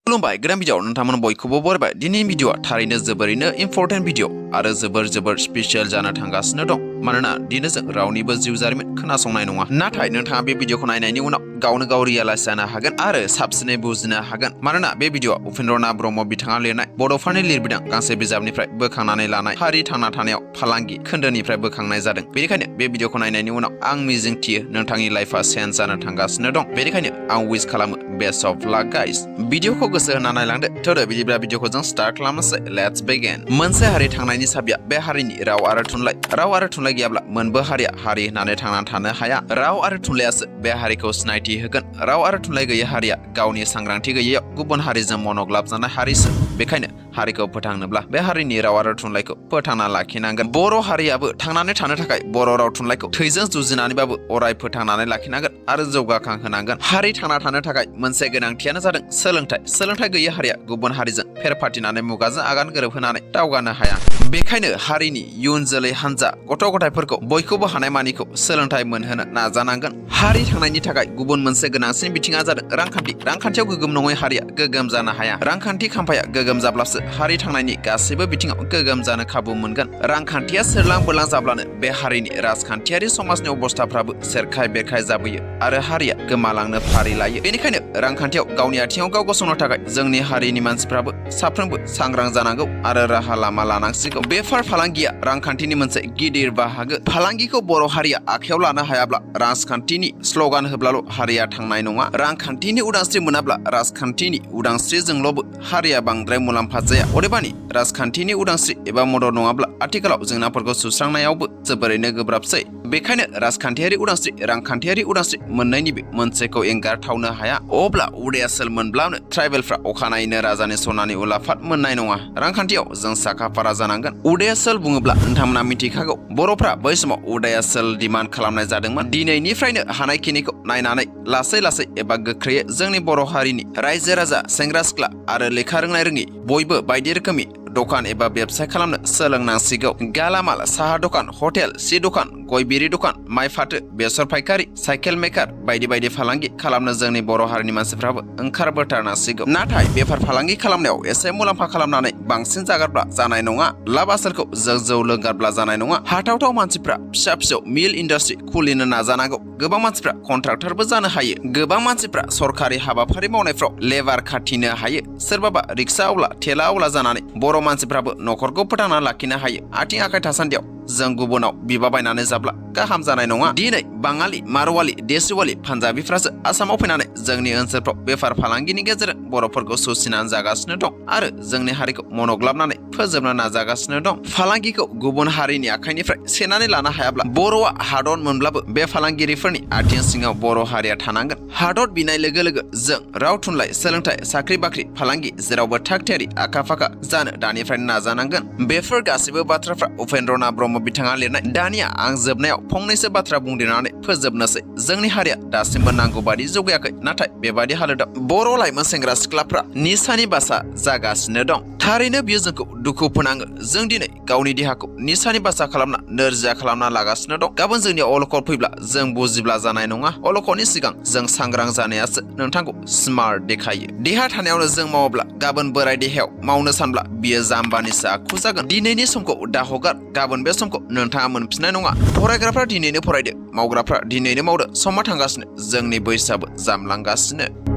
खुलुमबाय गोदान भिडिअ नोंथांमोन बयखौबो बरायबाय। दिनैनि भिडिअआ थारैनो जोबोरैनो इम्पर्टेन्ट भिडिअ आरो जोबोर स्पेशल जानो थांगासिनो दं। मानोना दिनै जों रावनिबो जिउ जारिमिन खोनासंनाय नङा। नाथाय नोंथाङा बे भिडिअखौ नायनायनि उनाव गावनो गाव रियेलाइज जानो हागोन आरो साबसिनै बुजिनो हागोन। मानोना बे भिडिअआ उपेन्द्र नाथ ब्रह्म बिथाङा लिरनाय बड'फानि लिरबिदां गांसे बिजाबनिफ्राय बोखांनानै लानाय हारि थांना थानायाव फालांगि खोन्दोनिफ्राय बोखांनाय जादों। बेनिखायनो बे भिडिअखौ नायनायनि उनाव आं मिजिंथियो नोंथांनि लाइफआ चेन्ज जानो थांगासिनो दं। बेनिखायनो आं विश खालामो बेस्ट अफ लाक गाइस। भिडिअखौ गोसो होना नायलांदो। थोदो बिदिब्ला भिडिअखौ जों स्टार्ट खालामनोसै। Let's begin. मोनसे हारि थांनायनि साबिया बे हारिनि राव आरो थुनलाइ। राव आरो थुनलाइ गैयाब्ला मोनबो हारिया हारि होननानै थांनानै थानो हाया। राव आरो थुनलाइयासो बे हारिखौ सिनायथि होगोन। राव आरो थुनलाइ गैयै हारिया गावनि सांग्रांथि गैयैयाव गुबुन हारिजों मनग्लाबजानाय हारिसो। बेखायनो हारिखौ फोथांनोब्ला बे हारिनि राव आरो थुनलाइखौ फोथांना लाखिनांगोन। बर' हारियाबो थांनानै थानो थाखाय बर' राव थुनलाइखौ थैजों जुजिनानैबाबो अराय फोथांनानै लाखिनांगोन आरो जौगाखांहोनांगोन। हारि थांना थानो थाखाय मोनसे गोनांथियानो जादों सोलोंथाइ। सोलोंथाइ गैयै हारिया गुबुन हारिजों फेर फाथिनानै मुगाजों आगान गोरोबहोनानै दावगानो हाया। बेखायनो हारिनि इयुन जोलै हान्जा गथ' गथायफोरखौ बयखौबो हानायमानिखौ सोलोंथाइ मोनहोनो नाजानांगोन। हारि थांनायनि थाखाय गुबुन मोनसे गोनांसिन बिथिङा जादों रांखान्थि। रांखान्थियाव गोग्गोम नङै हारिया गोग्गोम जानो हाया। रांखान्थि खाम्फाया गोग्गोम जाब्लासो हारि थांनायनि गासैबो बिथिङाव गोग्गोम जानो खाबु मोनगोन। रांखान्थिया सोरलां बोरलां जाब्लानो बे हारिनि राजखान्थियारि समाजनि अबस्थाफ्राबो सेरखाय बेरखाय जाबोयो आरो हारिया गोमालांनो फारि लायो। बेनिखायनो रांखान्थियाव गावनि आथिङाव गाव गसंनो थाखाय जोंनि हारिनि मानसिफ्राबो साफ्रोमबो सांग्रां जानांगौ आरो राहा लामा लानांसिगौ। बेफार फालांगिया रांखान्थिनि मोनसे गिदिर बाहागो। फालांगिखौ बर' हारिया आखायाव लानो हायाब्ला राजखान्थिनि स्ल'गान होब्लाल' हारिया थांनाय नङा। रांखान्थिनि उदांस्रि मोनाब्ला राजखान्थिनि उदांस्रिजोंल'बो हारिया बांद्राय मुलाम्फा जाया। अदेबानि राजखान्थिनि उदांस्रि एबा मदद नङाब्ला आथिखालाव जेंनाफोरखौ सुस्रांनायावबो जोबोरैनो गोब्राबसै। बेखायनो राजखान्थियारि उदांस्रि रांखान्थियारि उदांस्रि मोननैनिबो मोनसेखौ एंगारथावनो हाया। अब्ला उदाया सोल मोनब्लानो ट्राइबेलफ्रा अखानायैनो राजानि सनानि उलाफाद मोननाय नङा। रांखान्थियाव जों साखाफारा जानांगोन। उदाया सोल बुङोब्ला नोंथांमोना मिथिखागौ बर'फ्रा बै समाव उदाया सोल डिमान्ड खालामनाय जादोंमोन। दिनैनिफ्रायनो हानायखिनिखौ नायनानै लासै एबा गोख्रैयै जोंनि बर' हारिनि रायजो राजा सेंग्रा सिख्ला आरो लेखा रोंनाय रोङि बयबो बायदि रोखोमनि दखान एबा बेबसाय खालामनो सोलोंनांसिगौ। गालामाल, साहा दखान, हटेल, सि दखान, गय बिरि दखान, माइ फाथो, बेसर फायखारि, साइकेल मेकार बायदि फालांगि खालामनो जोंनि बर' हारिनि मानसिफ्राबो ओंखारबोथारनांसिगौ। नाथाय बेफार फालांगि खालामनायाव एसे मुलाम्फा खालामनानै बांसिन जागारब्ला जानाय नङा। लाब आसोलखौ जौ लोंगारब्ला जानाय नङा। हाथावथाव मानसिफ्रा फिसा मिल इन्डास्ट्रि खुलिनो नाजानांगौ। गोबां मानसिफ्रा कन्ट्राक्टरबो जानो हायो। गोबां मानसिफ्रा सरखारि हाबाफारि मावनायफ्राव लेबार खाथिनो हायो। सोरबाबा रिक्सा आवला थेला आवला जानानै बर' मानसिफ्राबो न'खरखौ फोथांना लाखिनो हायो। आथिं आखाइ थासान्दियाव जों गुबुनाव बिबा बायनानै जाब्ला गाहाम जानाय नङा। दिनै बाङालि, मारवालि, देसिवालि, पान्जाबिफ्रासो आसामाव फैनानै जोंनि ओनसोलफ्राव बेफार फालांगिनि गेजेरजों बर'फोरखौ सुसिनानै जागासिनो दं आरो जोंनि हारिखौ मनग्लाबनानै फोजोबनो नाजागासिनो दं। फालांगिखौ गुबुन हारिनि आखाइनिफ्राय सेनानै लानो हायाब्ला बर'आ हादर मोनब्लाबो बे फालांगिरिफोरनि आथिं सिङाव बर' हारिया थानांगोन। हादर बिनाय लोगो लोगो जों राव थुनलाइ, सोलोंथाइ, साख्रि बाख्रि, फालांगि जेरावबो थाग थियारि आखा फाखा जानो दानिफ्रायनो नाजानांगोन। बेफोर गासैबो बाथ्राफ्रा उपेन्द्र नाथ ब्रह्म बिथाङा लिरनाय। दानिया आं जोबनायाव फंनैसो बाथ्रा बुंदेरनानै फोजोबनोसै। जोंनि हारिया दासिमबो नांगौ बादि जौगायाखै। नाथाय बेबादि हालोदाव बर' लाइमोन सेंग्रा सिख्लाफ्रा निसानि बासा जागासिनो दं। थारैनो बियो जोंखौ दुखु फोनाङो। जों दिनै गावनि देहाखौ निसानि बासा खालामना नोरजिया खालामना लागासिनो दं। गाबोन जोंनियाव अलखद फैब्ला जों बुजिब्ला जानाय नङा। अलखदनि सिगां जों सांग्रां जानायासो नोंथांखौ स्मार्ट देखायो। देहा थानायावनो जों मावाब्ला गाबोन बोराय देहायाव मावनो सानब्ला बियो जाम्बानिसो आखु जागोन। दिनैनि समखौ दा हगार, गाबोन बे समखौ नोंथाङा मोनफिननाय नङा। फरायग्राफ्रा दिनैनो फरायदो, मावग्राफ्रा दिनैनो मावदो। समा थांगासिनो, जोंनि बैसोआबो जामलांगासिनो।